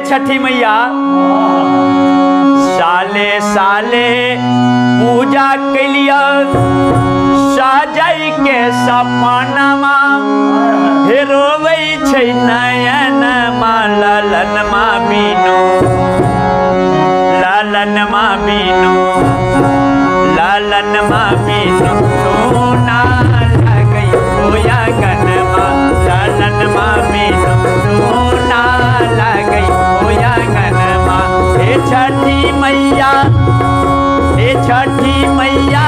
छठी मैया साले साले पूजा कैलिया साजई के सपनमा हे रोवे छै नयन ललन माँ बीनू लालन माँ बीनू लालन माँ बीनू सोना लगई होया गनमा लालन माँ बीनू सोना लगई होया गनमा हे छठी मैया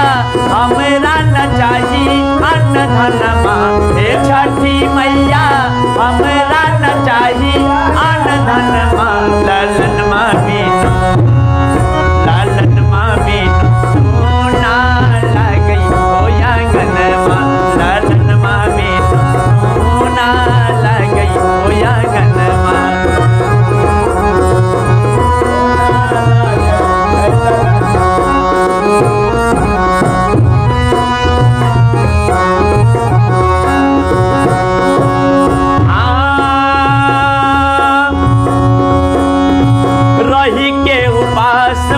हमरा न चाही अन्न धनमा हे छठी मैया हमरा न चाही अन्न धनमा लालन माँ बीनू सोना लगई होया गनमा लालन माँ बीनू सोना लगई होया गनमा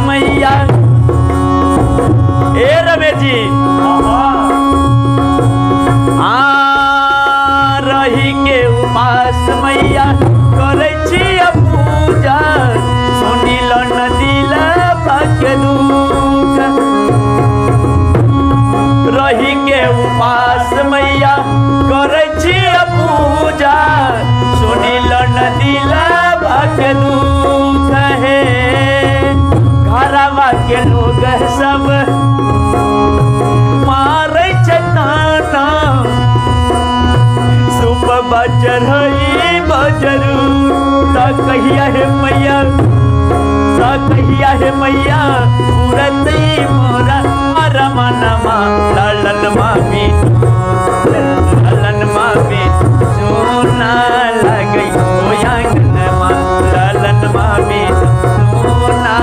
मैया ए रमेश जी रही के उपास मैया करे छी पूजा सुनिल न दिल के दुख रही के उपास मैया करे छी पूजा सुनिल न दिल के दुख है घरवा के लोग सब मारे चटाना सुबह बजर बजरू कहिया है मैया पूरत मोरा रमनमा लालन माँ बीनू सोना लगई होया गनमा लालन माँ बीनू सोना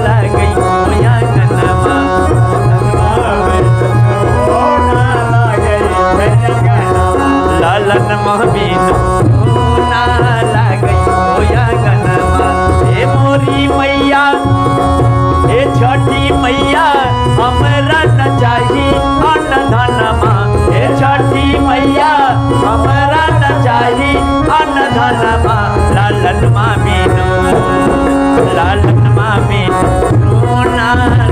लगई होया गनमा लालन माँ बीनू सोना लगई होया गनमा हे मोरी मैया हे छठी मैया हमरा न चाही अन्न धनमा हे छठी मैया हमरा न चाही अन्न धनमा लालन माँ बीनू सोना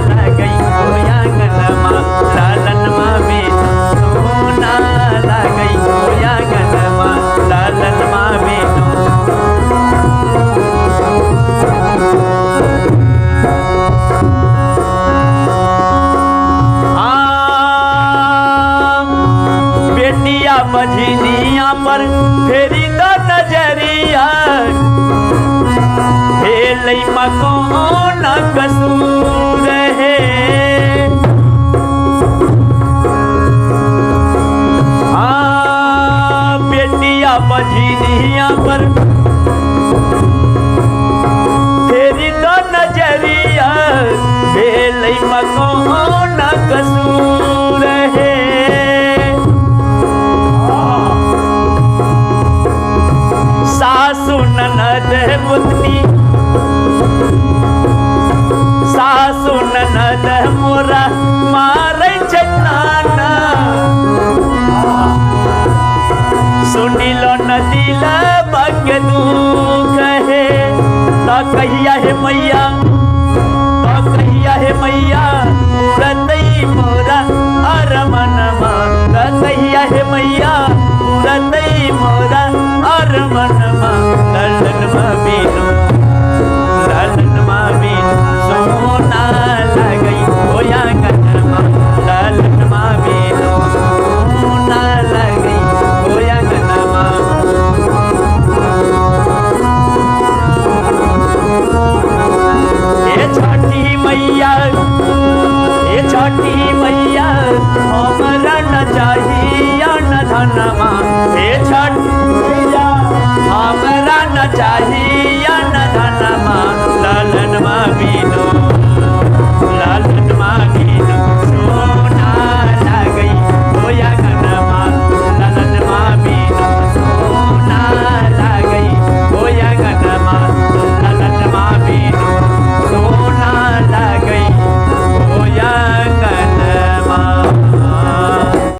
लगई होया गनमा लालन माँ बीनू सोना लगई होया गनमा लालन माँ बीनू बेटिया बजनिया पर फेरी द नजरिया भेलै मकौन कसूर है बेटिया बजनिया पर फेरी द नजरिया भेलै मकौन कसूर है सासु ननद पुतनी सासु ननद मोरा मारै चटाना सुनिल न दिल के दुख है तो कहिया है मैया पूरतई मोरा अरमनमा तो कहिया है मैया पूरतई मोरा अरमनमा लालन माँ बीनू सोना लगई होया गनमा लालन माँ बीनू सोना लगई होया गनमा हे छठी मैया हमरा न चाही अन्न धनमा हे छठी मैया हमरा न चाही